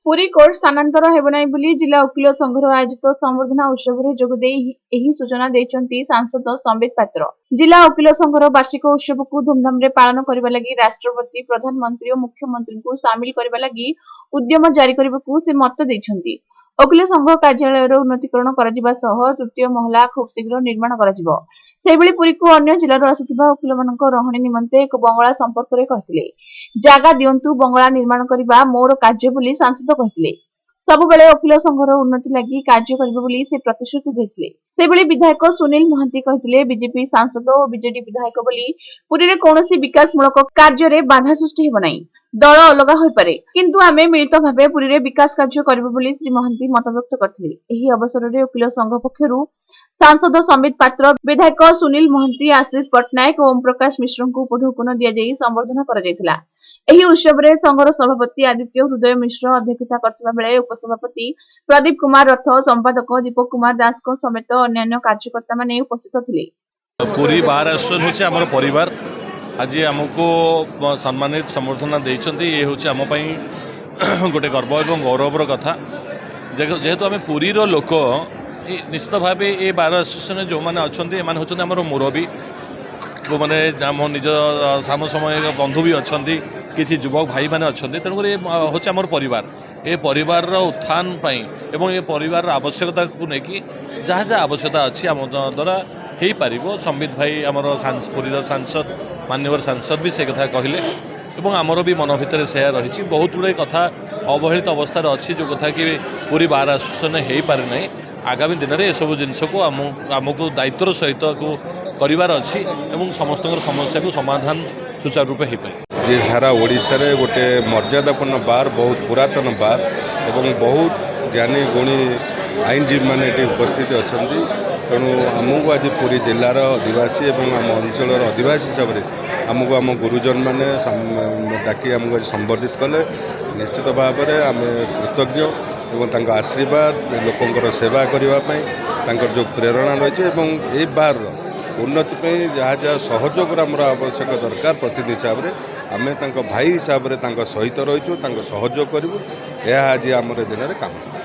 Puri court स्थानांतर हेब नाही बोली जिला वकील संघर आयोजित संवर्धना उत्सव में जोगदे एही सूचना देइचंती सांसद संबित पात्र। जिला वकील संघर वार्षिक उत्सव को धूमधाम रे पालन करबा लागि राष्ट्रपति प्रधानमंत्री और मुख्यमंत्री को शामिल करबा लागि उद्यम जारी करबाकू से मत देइछंती। वकील संघ कार्यालय उन्नतीकरण कराजिबा सह तृतीय महला खूब शीघ्र निर्माण कराजिबो। सेबळी पुरी को अन्य जिल्लार आसुथिबा वकील मानक रहणी निमंते एक बंगला संपर्क रे कहथिले जागा दियंतु बंगला निर्माण करिबा मोर कार्य बोली सांसद कहथिले। सबुबेले वकील संघर उन्नति लागि कार्य करिबो बोली से प्रतिश्रुति देथिले। सेबळी विधायक सुनील महांती कहथिले बीजेपी सांसद और बीजेडी विधायक बोली पुरी रे कोनोसी विकासमूलक कार्य रे बाधा सृष्टि हेबो नाही। दल अलग होई पारे किंतु आमे मिलित भाबे पुरी रे विकास कार्य करिबो बोली श्री महांती मत व्यक्त करथिले। एही अवसर रे वकील संघ पक्षरु सांसद संबित पात्र, विधायक सुनील महांती, आश्रित पटनायक और ओम प्रकाश मिश्र को उपढौकन दिया जाई संबर्धना करा जायतिला। एही उत्सव रे संघर सभापति आदित्य हृदय मिश्र अध्यक्षता करथिबा बेले उपसभापति प्रदीप कुमार रथ, संपादक दीपक कुमार दास को समेत अन्य कार्यकर्ता माने उपस्थित थिले। पुरी बार एसोसिएशन होचे हमर परिवार। आज हमको सम्मानित संबर्धना देइछंती। ये होचे हम पई गोटे गर्व एवं गौरवर कथा। जेहेतु आम पुरी रो लोक निश्चित भाव ये बार एसोसिएशन जो मैंने अच्छा एम हूँ आम मुरबी मैंने आम निज साम समय बंधु भी अच्छा किसी युवक भाई मैंने अच्छा तेणुक हूँ आम परिवार। ये परिवार उत्थान एवं ये परिवार आवश्यकता को लेकिन जहाँ जहाँ आवश्यकता अच्छी आम द्वारा हो पार। संबित भाई आमर पुरीर सांसद माननीय सांसद भी से कथा कहले एवं आमर भी मन भितर से रही बहुत गुड़े कथा अवहेलित अवस्था अच्छी जो कथा कि पुरी बार एसोसिएशन हो पारे ना। आगामी दिन में यू जिनस को आमको दायित्वर सहित को करार अच्छी एवं समस्त समस्या को समाधान सुचारू रूपे हो पाए। जे सारा ओडिशा रे गोटे मर्यादापूर्ण बार बहुत पुरातन बार एवं बहुत ज्ञानी गुणी आईनजीवी मैंने उपस्थित अच्छा तेणु आमको आज पुरी जिलार आदिवासी एवं आम अंचल आदिवासी हिसाब से आमको आम गुरुजन मैंने डाकी आमको संबर्धित कले। निश्चित भाव में आम कृतज्ञ एवं आशीर्वाद लोकंर सेवा करने जो प्रेरणा रही ये बार उन्नति जहाँ जहाँ सहयोग आमर आवश्यक दरकार प्रतिनिधि हिसाब से आम भाई हिसाब से सहित रहीचु सहयोग करूँ। यह आज आम दिन में काम।